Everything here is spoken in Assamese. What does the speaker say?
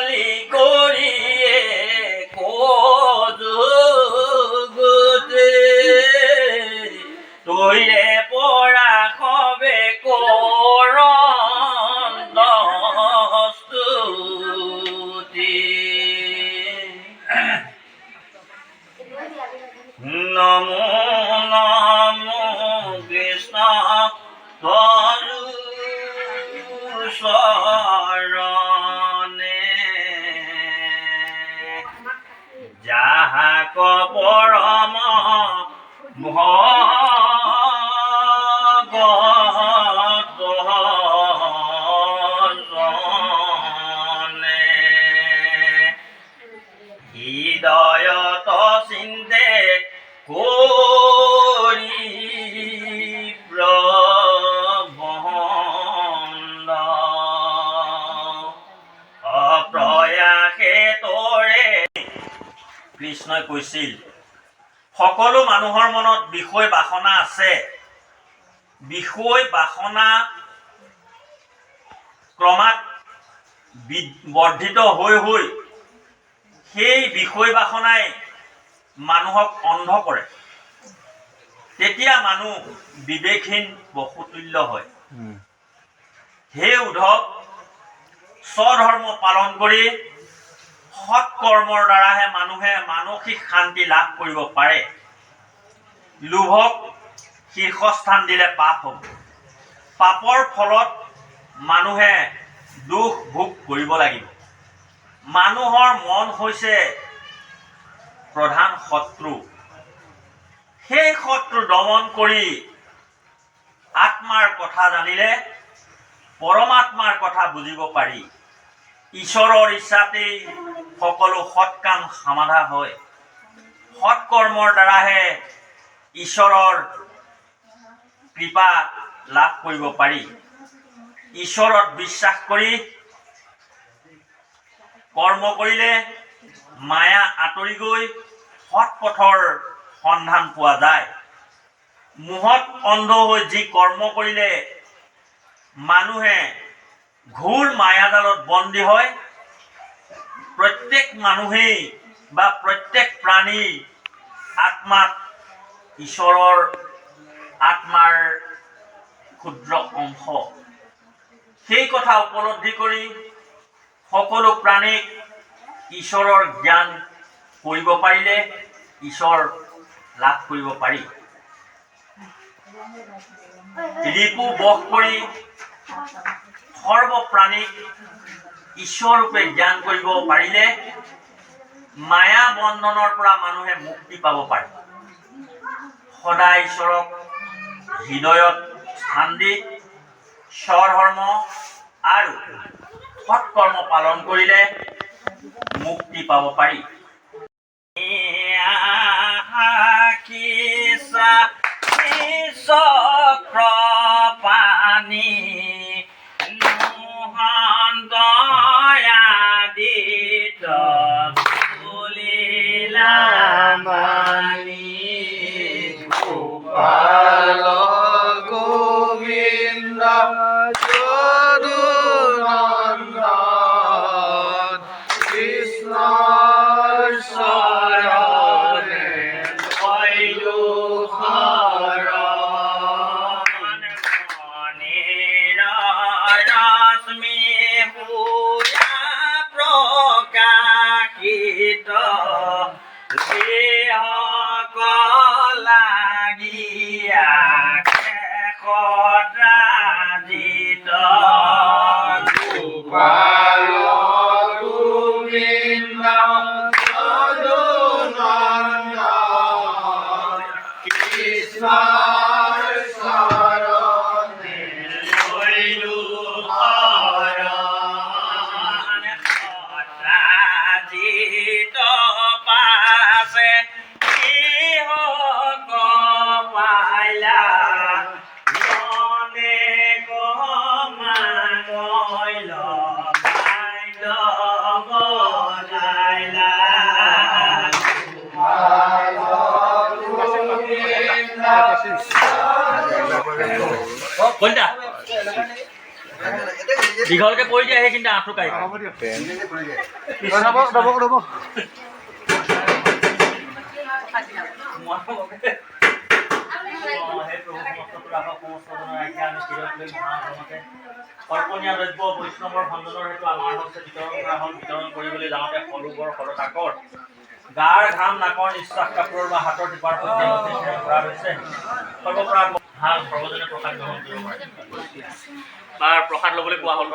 বলি করিয়ে কোজুগুতে তৈরে পড়া হবে করস্তুতি নমো নমো কৃষ্ণ তরু শরণে যাহাক পরম ভগত জনে হৃদয়ত চিন্তে করি প্রবন্ধ অপ্ৰয়াসে তোৰে কৃষ্ণই কৈছিল সকলো মানুহৰ মনত বিষয় বাসনা আছে বিষয় বাসনা ক্ৰমাৎ বৰ্ধিত হৈ হৈ সেই বিষয় বাসনাই মানুহক অন্ধ কৰে তেতিয়া মানুহ বিবেকহীন বসুতুল্য হয় হে উদ্ধৱ স্বধৰ্ম পালন কৰি সৎ কৰ্মৰ দ্বাৰাহে মানুহে মানসিক শান্তি লাভ কৰিব পাৰে লোভক শীৰ্ষস্থান দিলে পাপ হ'ব পাপৰ ফলত মানুহে দুখ ভোগ কৰিব লাগিব মানুহৰ মন হৈছে প্ৰধান শত্ৰু সেই শত্ৰু দমন কৰি আত্মাৰ কথা জানিলে পৰমাত্মাৰ কথা বুজিব পাৰি ঈশ্বৰৰ ইচ্ছাতেই সকলো সৎ কাম সমাধা হয় সৎ কৰ্মৰ দ্বাৰাহে ঈশ্বৰৰ কৃপা লাভ কৰিব পাৰি ঈশ্বৰত বিশ্বাস কৰি কৰ্ম কৰিলে মায়া আঁতৰি গৈ সৎ পথৰ সন্ধান পোৱা যায় মোহত অন্ধ হৈ যি কৰ্ম কৰিলে মানুহে ঘোৰ মায়াজালত বন্দী হয় প্ৰত্যেক মানুহেই বা প্ৰত্যেক প্ৰাণীৰ আত্মাত ঈশ্বৰৰ আত্মাৰ ক্ষুদ্ৰ অংশ সেই কথা উপলব্ধি কৰি সকলো প্ৰাণীক ঈশ্বৰৰ জ্ঞান কৰিব পাৰিলে ঈশ্বৰ লাভ কৰিব পাৰি ৰিপু বশ কৰি সৰ্বপ্ৰাণীক ঈশ্বৰৰূপে জ্ঞান কৰিব পাৰিলে মায়া বন্ধনৰ পৰা মানুহে মুক্তি পাব পাৰে সদায় ঈশ্বৰক হৃদয়ত স্থান দি স্বধৰ্ম আৰু সৎ কৰ্ম পালন কৰিলে মুক্তি পাব পাৰি চক্ৰ পানী মোহন্দয়াদিত বুলিলা মানি গোপাল গোবিন্দ যদুনন্দন কৃষ্ণ শৰণে পইলো দীঘলকে পৰি দিয়ে সেইখিনি আঁঠু কাঢ়ি কল্পনীয় দ্ৰব্য বৈষ্ণৱৰ ভঞ্জনৰ হেতু আমাৰ হস্তে বিতৰণ কৰিবলৈ যাওঁতে সৰুবৰ সৰতাকৰ গাৰ ঘাম নাকৰ নিশ্বাস কাপোৰৰ বা হাতৰ টিপাৰ সৈতে কৰা হৈছে সৰ্বপ্ৰসাদ ভাল সৰ্বজনে প্ৰসাদ গ্ৰহণ কৰিব পাৰে বা প্ৰসাদ ল'বলৈ কোৱা হ'ল